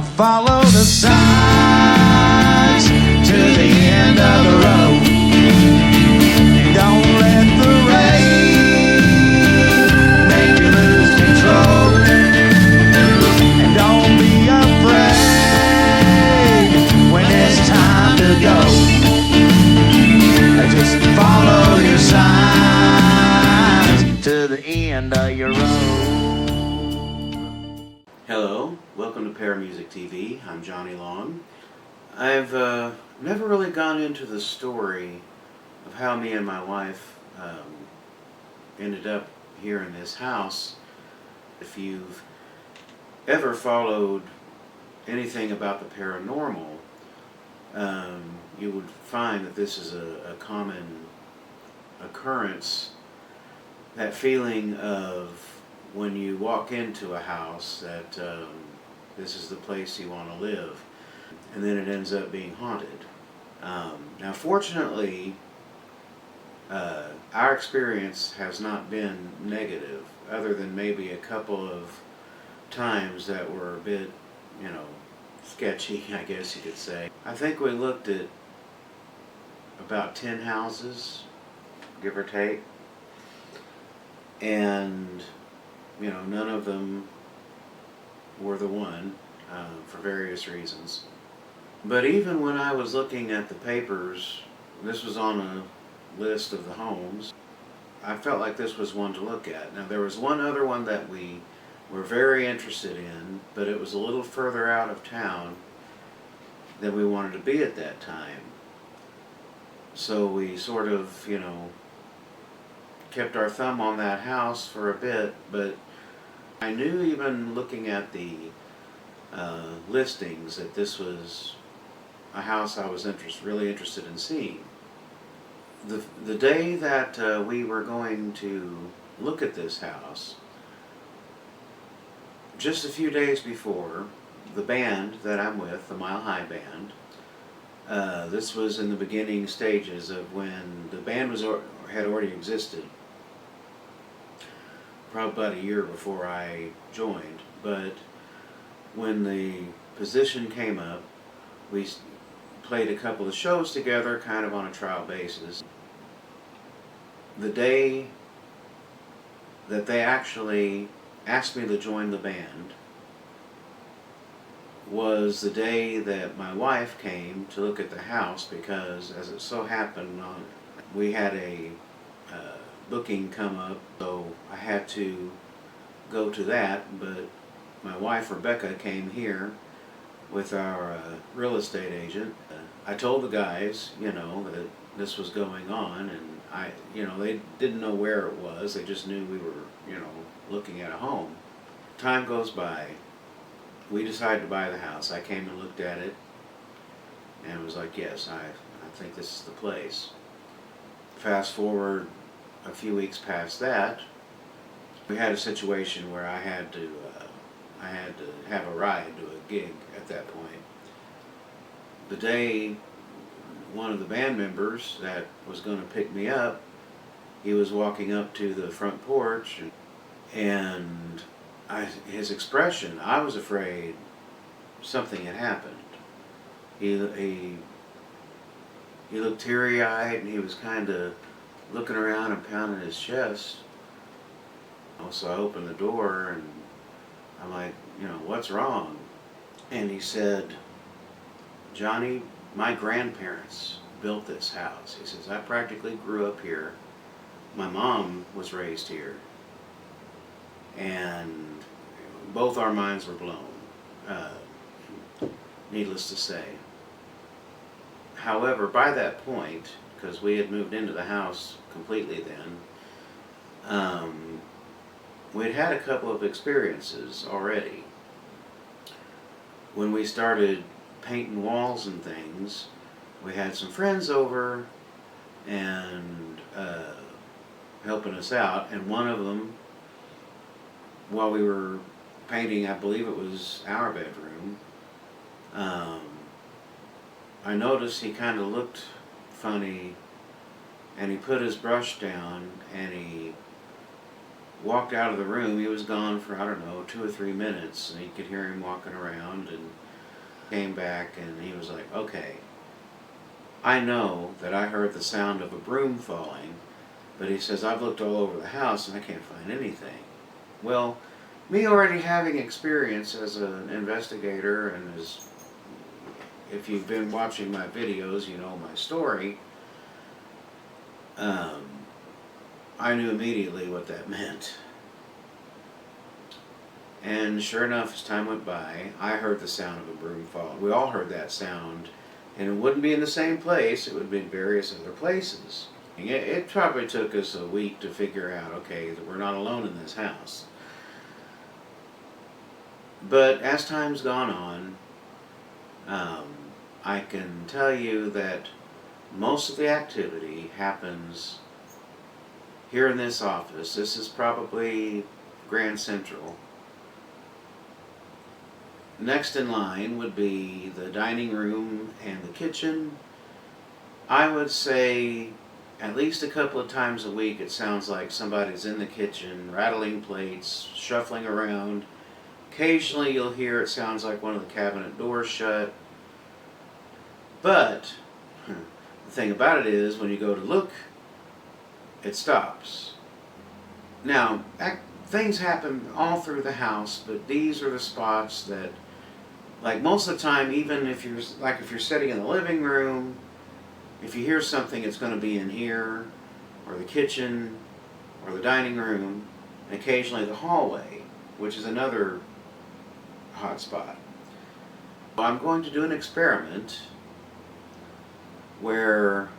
Follow the signs to the end of the road. Don't let the rain make you lose control. And don't be afraid when it's time to go. Just follow your signs to the end of your road. Hello, welcome to Paramusic TV. I'm Johnny Long. I've never really gone into the story of how me and my wife ended up here in this house. If you've ever followed anything about the paranormal, you would find that this is a common occurrence. That feeling of when you walk into a house that this is the place you want to live, and then it ends up being haunted. Now fortunately, our experience has not been negative, other than maybe a couple of times that were a bit, sketchy, I guess you could say. I think we looked at about 10 houses, give or take, and none of them were the one, for various reasons. But even when I was looking at the papers, this was on a list of the homes, I felt like this was one to look at. Now there was one other one that we were very interested in, but it was a little further out of town than we wanted to be at that time. So we sort of, kept our thumb on that house for a bit, but I knew even looking at the listings that this was a house I was really interested in seeing. The day that we were going to look at this house, just a few days before, the band that I'm with, the Mile High Band, this was in the beginning stages of when the band had already existed, probably about a year before I joined. But when the position came up, we played a couple of shows together, kind of on a trial basis. The day that they actually asked me to join the band was the day that my wife came to look at the house, because as it so happened, we had a booking come up, so I had to go to that. But my wife Rebecca came here with our real estate agent. I told the guys, that this was going on, and they didn't know where it was. They just knew we were, looking at a home. Time goes by. We decided to buy the house. I came and looked at it, and was like, yes, I think this is the place. Fast forward a few weeks past that, we had a situation where I had to have a ride to a gig at that point. The day one of the band members that was going to pick me up, he was walking up to the front porch, and his expression, I was afraid something had happened. He looked teary-eyed, and he was kind of looking around and pounding his chest. So I opened the door, and I'm like, what's wrong? And he said, Johnny, my grandparents built this house. He says, I practically grew up here. My mom was raised here. And both our minds were blown, needless to say. However, by that point, because we had moved into the house completely then, we'd had a couple of experiences already. When we started painting walls and things, we had some friends over and helping us out, and one of them, while we were painting, I believe it was our bedroom, I noticed he kind of looked funny, and he put his brush down, and he walked out of the room. He was gone for, I don't know, 2 or 3 minutes, and you could hear him walking around, and Came back and he was like, okay, I know that I heard the sound of a broom falling, but he says, I've looked all over the house and I can't find anything. Well, me already having experience as an investigator, and as if you've been watching my videos, you know my story, I knew immediately what that meant. And sure enough, as time went by, I heard the sound of a broom falling. We all heard that sound, and it wouldn't be in the same place, it would be in various other places. It probably took us a week to figure out, okay, that we're not alone in this house. But as time's gone on, I can tell you that most of the activity happens here in this office. This is probably Grand Central. Next in line would be the dining room and the kitchen. I would say at least a couple of times a week it sounds like somebody's in the kitchen rattling plates, shuffling around. Occasionally you'll hear it sounds like one of the cabinet doors shut. But the thing about it is, when you go to look, it stops. Now, things happen all through the house, but these are the spots that, like most of the time, even if you're sitting in the living room, if you hear something, it's going to be in here, or the kitchen, or the dining room, and occasionally the hallway, which is another hot spot. I'm going to do an experiment where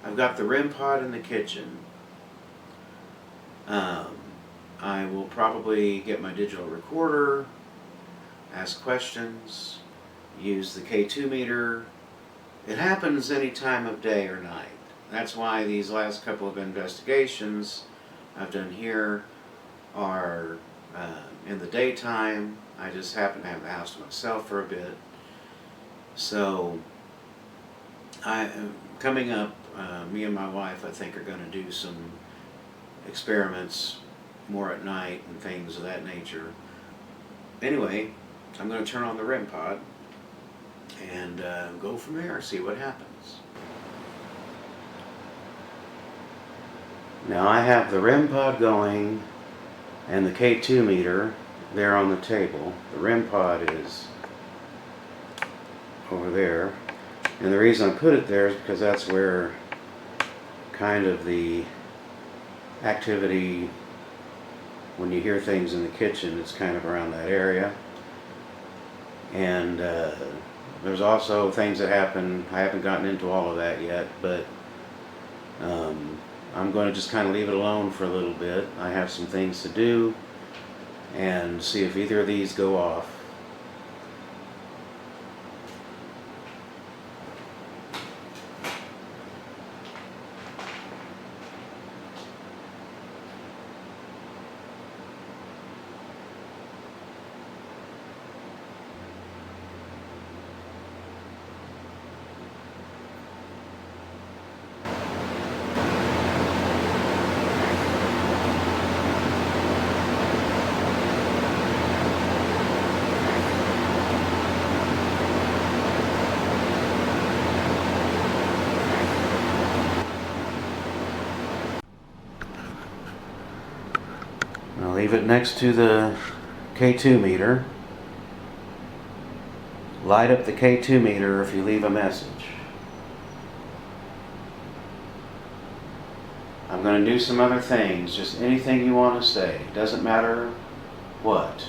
I've got the REM pod in the kitchen. I will probably get my digital recorder, ask questions, use the K2 meter. It happens any time of day or night. That's why these last couple of investigations I've done here are in the daytime. I just happen to have the house to myself for a bit. So coming up, me and my wife, I think, are going to do some experiments more at night and things of that nature. Anyway, I'm going to turn on the REM pod and go from there, see what happens. Now I have the REM pod going and the K2 meter there on the table. The REM pod is over there, and the reason I put it there is because that's where kind of the activity, when you hear things in the kitchen, it's kind of around that area. And there's also things that happen. I haven't gotten into all of that yet, but I'm going to just kind of leave it alone for a little bit. I have some things to do and see if either of these go off. I'll leave it next to the K2 meter. Light up the K2 meter if you leave a message. I'm going to do some other things, just anything you want to say. Doesn't matter what.